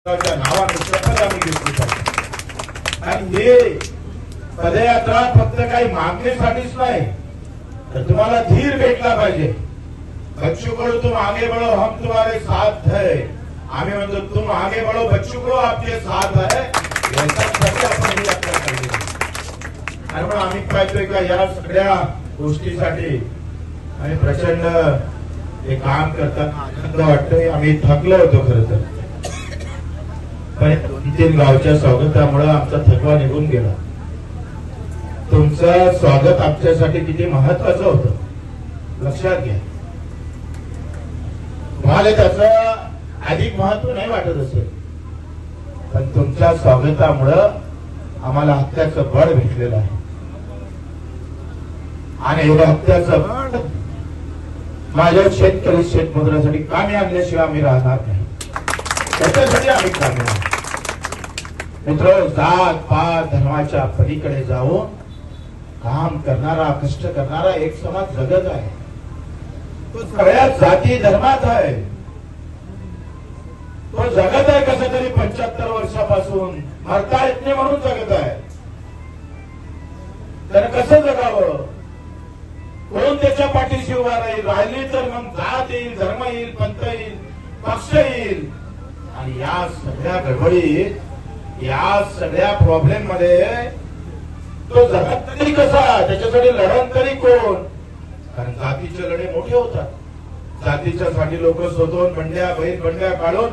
नावाने शपथ आम्ही घेतली पाहिजे। आणि हे पदयात्रा फक्त काही मागणीसाठीच नाही, तर तुम्हाला धीर भेटला पाहिजे। बच्चू कडू तुम आगे बढ़ो, हम तुम्हारे साथ है। आम्ही म्हणतो तुम आगे बढ़ो बच्चू कडू, आपके साथ है। याच्यासाठी आपण ही यात्रा केली आणि मग आम्ही पाहतोय का या सगळ्या गोष्टीसाठी आम्ही प्रचंड हे काम करताना आनंद वाटतोय। आम्ही थकलो होतो खरं तर, पण 2-3 गावच्या स्वागतामुळे आमचा थकवा निघून गेला। तुमचं स्वागत आमच्यासाठी किती महत्वाचं होतं लक्षात घ्या। तुम्हाला त्याचं अधिक महत्व नाही वाटत असेल, पण तुमच्या स्वागतामुळं आम्हाला हत्याचं बळ भेटलेलं आहे आणि हे हत्याचं बळ माझ्या शेतकरी शेतमजुरासाठी कामी आणल्याशिवाय आम्ही राहणार नाही, त्याच्यासाठी आम्ही कामी आहोत। मित्र, जात पात धर्माच्या पलीकडे जाऊन काम करणारा कष्ट करणारा एक समाज जगत आहे। तो सगळ्या जाती धर्मात आहे, तो जगत आहे कसं तरी 75 वर्षापासून मरता येत नाही म्हणून जगत आहे। त्यानं कसं जगावं, कोण त्याच्या पाठीशी उभा राहिली तर मग जात येईल, धर्म येईल, पंथ येईल, पक्ष येईल आणि या सगळ्या गडबडीत, या सगळ्या प्रॉब्लेम मध्ये तो जगत तरी कसा, त्याच्यासाठी लढण तरी कोण? कारण जातीचे लढे मोठे होतात। जातीच्या साठी लोक स्वतःहून बंड्या बैल बंड्या काढून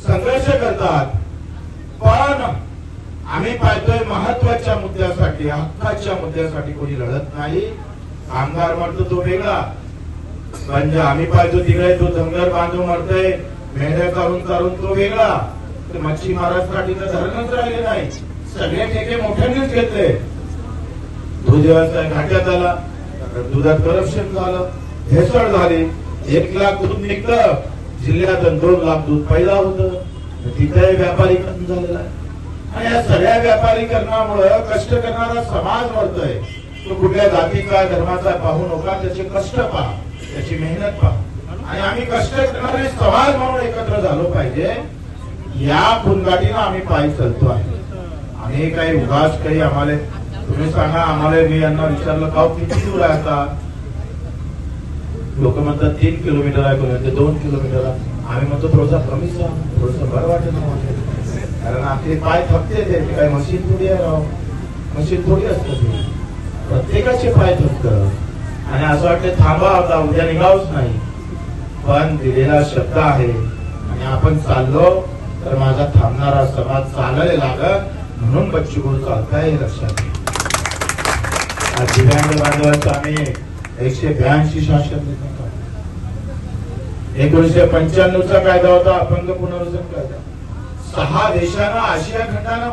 संघर्ष करतात, पण आम्ही पाहतोय महत्वाच्या मुद्द्यासाठी, हक्काच्या मुद्द्यासाठी कोणी लढत नाही। कामगार मरतो तो वेगळा, म्हणजे आम्ही पाहतो तिकडे तो जंगल बांधून मरतोय, मेंढ्या चालून चालून तो वेगळा। मच्छीमारांसाठी तर धरणच राहिले नाही, सगळे ठेके मोठ्यांनीच घेतले। दूध व्यवसाय घाट्यात आला, दुधात करप्शन झालं, भेसळ झाली। 1 लाख दूध निघतं जिल्ह्यात, 2 लाख दूध पैदा होतं, तिथे व्यापारीकरण झालेलं आहे। आणि या सगळ्या व्यापारीकरणामुळे कष्ट करणारा समाज मरतोय। तो कुठल्या जातीचा धर्माचा पाहू नका, त्याचे कष्ट पहा, त्याची मेहनत पहा आणि आम्ही कष्ट करणारे समाज म्हणून एकत्र झालो पाहिजे। या खुनगाठीनं आम्ही पायी चालतो आहे। आणि काही उगाच काही आम्हाला तुम्ही सांगा, आम्हाला मी यांना विचारलं गाव किती दूर आहे आता, लोक म्हणतात 3 किलोमीटर आहे, कोणी 2 किलोमीटर आहे। आम्ही म्हणतो थोडंसं कमी सांग, थोडंसं बरं वाटत नाही, कारण आपले पाय थकते ते काही मशीन थोडी आहे राव, मशीन थोडी असतं, प्रत्येकाचे पाय थकतं आणि असं वाटतं थांबा आता उद्या निघावच नाही, पण दिलेला शब्द आहे आणि आपण चाललो तर माझा थांबणारा समाज चालायला लागत, म्हणून बच्चू कडू चालताय लक्षात घ्या। दिव्यांग बांधवांचा आम्ही 182 शासन 1995चा कायदा होता, अपंग पुनर्वसन कायदा। 6 देशांना आशिया खंडानं